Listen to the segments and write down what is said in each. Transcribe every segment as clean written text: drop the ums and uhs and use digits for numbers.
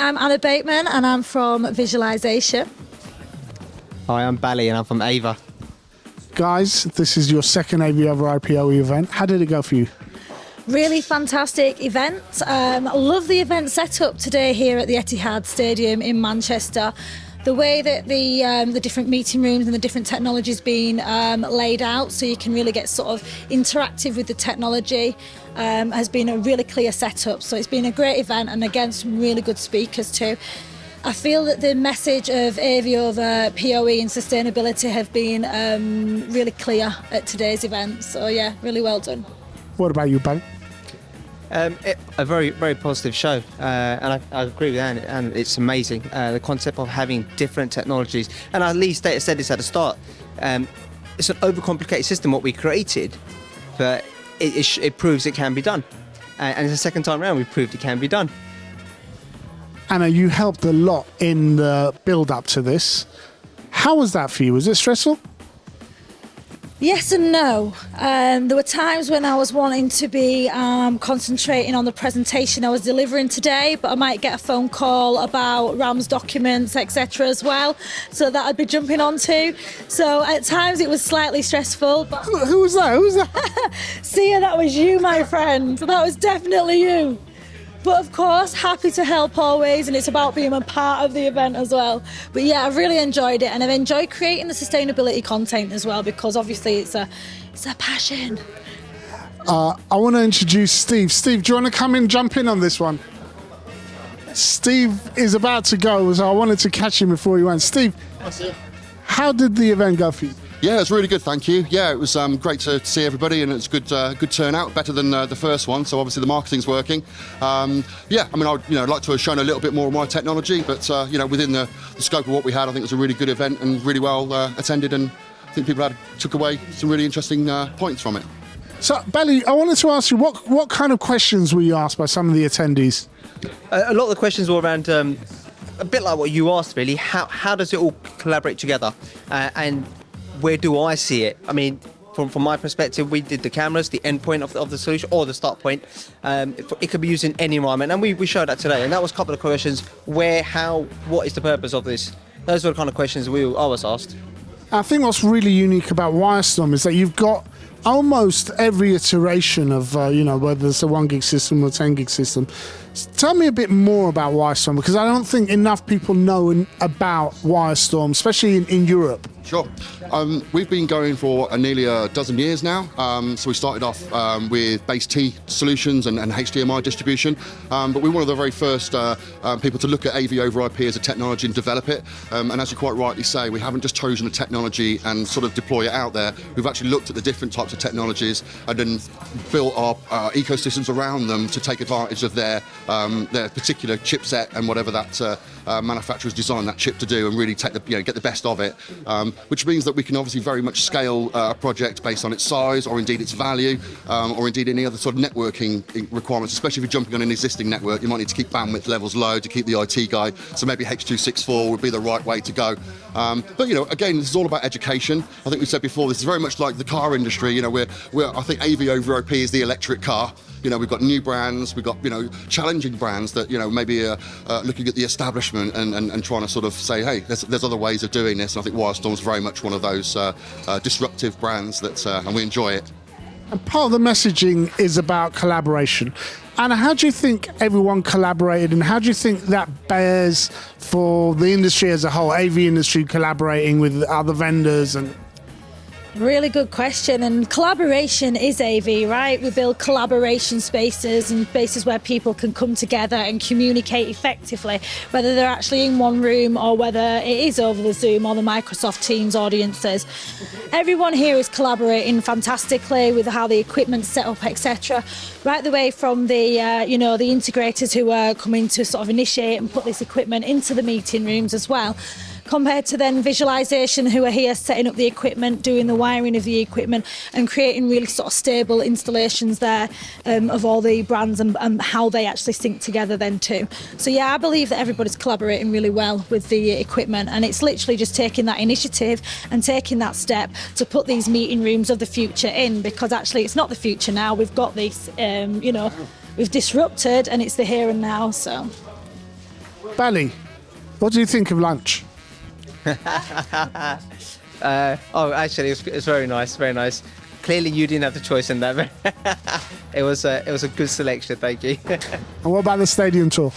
I'm Anna Bateman and I'm from Visualization. Hi, I'm Bally and I'm from Aver. Guys, this is your second AVoverIPoE event. How did it go for you? Really fantastic event. I love the event setup today here at the Etihad Stadium in Manchester. The way that the different meeting rooms and the different technologies being laid out, so you can really get sort of interactive with the technology, has been a really clear setup. So it's been a great event, and again, some really good speakers too. I feel that the message of AVoverIP and sustainability have been really clear at today's event. So yeah, really well done. What about you, Ben? A very, very positive show, and I agree with Anne, and it's amazing. The concept of having different technologies, and at least they said this at the start, it's an overcomplicated system what we created, but it proves it can be done. And the second time around, we proved it can be done. Anna, you helped a lot in the build-up to this. How was that for you? Was it stressful? Yes and no. There were times when I was wanting to be concentrating on the presentation I was delivering today, but I might get a phone call about RAM's documents, etc. as well, so that I'd be jumping onto. So at times it was slightly stressful. But Who was that? Who was that? Sia, that was you, my friend. That was definitely you. But of course, happy to help always, and it's about being a part of the event as well. But yeah, I've really enjoyed it, and I've enjoyed creating the sustainability content as well, because obviously it's a passion. I want to introduce Steve. Steve, do you want to come in, jump in on this one? Steve is about to go, so I wanted to catch him before he went. Steve, how did the event go for you? Yeah, it was really good, thank you. Yeah, it was great to see everybody, and it's good turnout, better than the first one. So obviously the marketing's working. Yeah, I mean, I'd like to have shown a little bit more of my technology, but within the scope of what we had, I think it was a really good event and really well attended, and I think people took away some really interesting points from it. So, Bally, I wanted to ask you, what kind of questions were you asked by some of the attendees? A lot of the questions were around a bit like what you asked, really. How does it all collaborate together, and where do I see it? I mean, from my perspective, we did the cameras, the endpoint of the solution, or the start point. It could be used in any environment, and we showed that today. And that was a couple of questions: where, how, what is the purpose of this? Those were the kind of questions I was asked. I think what's really unique about WyreStorm is that you've got almost every iteration of, whether it's a 1 gig system or 10 gig system. Tell me a bit more about WyreStorm, because I don't think enough people know about WyreStorm, especially in Europe. Sure. We've been going for nearly a dozen years now. So we started off with base T solutions and HDMI distribution, but we were one of the very first people to look at AVoverIP as a technology and develop it. And as you quite rightly say, we haven't just chosen a technology and sort of deploy it out there. We've actually looked at the different types of technologies and then built our ecosystems around them to take advantage of their particular chipset and whatever that manufacturers designed that chip to do, and really take get the best of it. Which means that we can obviously very much scale a project based on its size, or indeed its value, or indeed any other sort of networking requirements. Especially if you're jumping on an existing network, you might need to keep bandwidth levels low to keep the IT guy. So maybe H.264 would be the right way to go. But again, this is all about education. I think we said before, this is very much like the car industry. I think AVoverIP is the electric car. We've got new brands, we've got challenging brands that maybe are looking at the establishment and trying to sort of say, hey, there's other ways of doing this. And I think WyreStorm's very much one of those disruptive brands and we enjoy it. And part of the messaging is about collaboration. Anna, how do you think everyone collaborated, and how do you think that bears for the industry as a whole, AV industry collaborating with other vendors? And Really good question. And collaboration is AV, right? We build collaboration spaces and spaces where people can come together and communicate effectively, whether they're actually in one room or whether it is over the Zoom or the Microsoft Teams audiences. Everyone here is collaborating fantastically with how the equipment's set up, etc. Right the way from the the integrators who are coming to sort of initiate and put this equipment into the meeting rooms as well, compared to then Visualization, who are here setting up the equipment, doing the wiring of the equipment and creating really sort of stable installations there of all the brands and how they actually sync together then too. So yeah, I believe that everybody's collaborating really well with the equipment, and it's literally just taking that initiative and taking that step to put these meeting rooms of the future in, because actually it's not the future now. We've got this, we've disrupted and it's the here and now. So Bally, what do you think of lunch? Actually, it's very nice, very nice. Clearly, you didn't have the choice in that. It was a good selection. Thank you. And what about the stadium tour?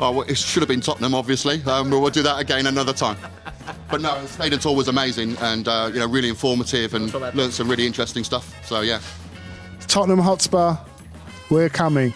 Oh, well, it should have been Tottenham, obviously. We'll do that again another time. But no, the stadium tour was amazing and really informative and learned some really interesting stuff. So yeah. Tottenham Hotspur, we're coming.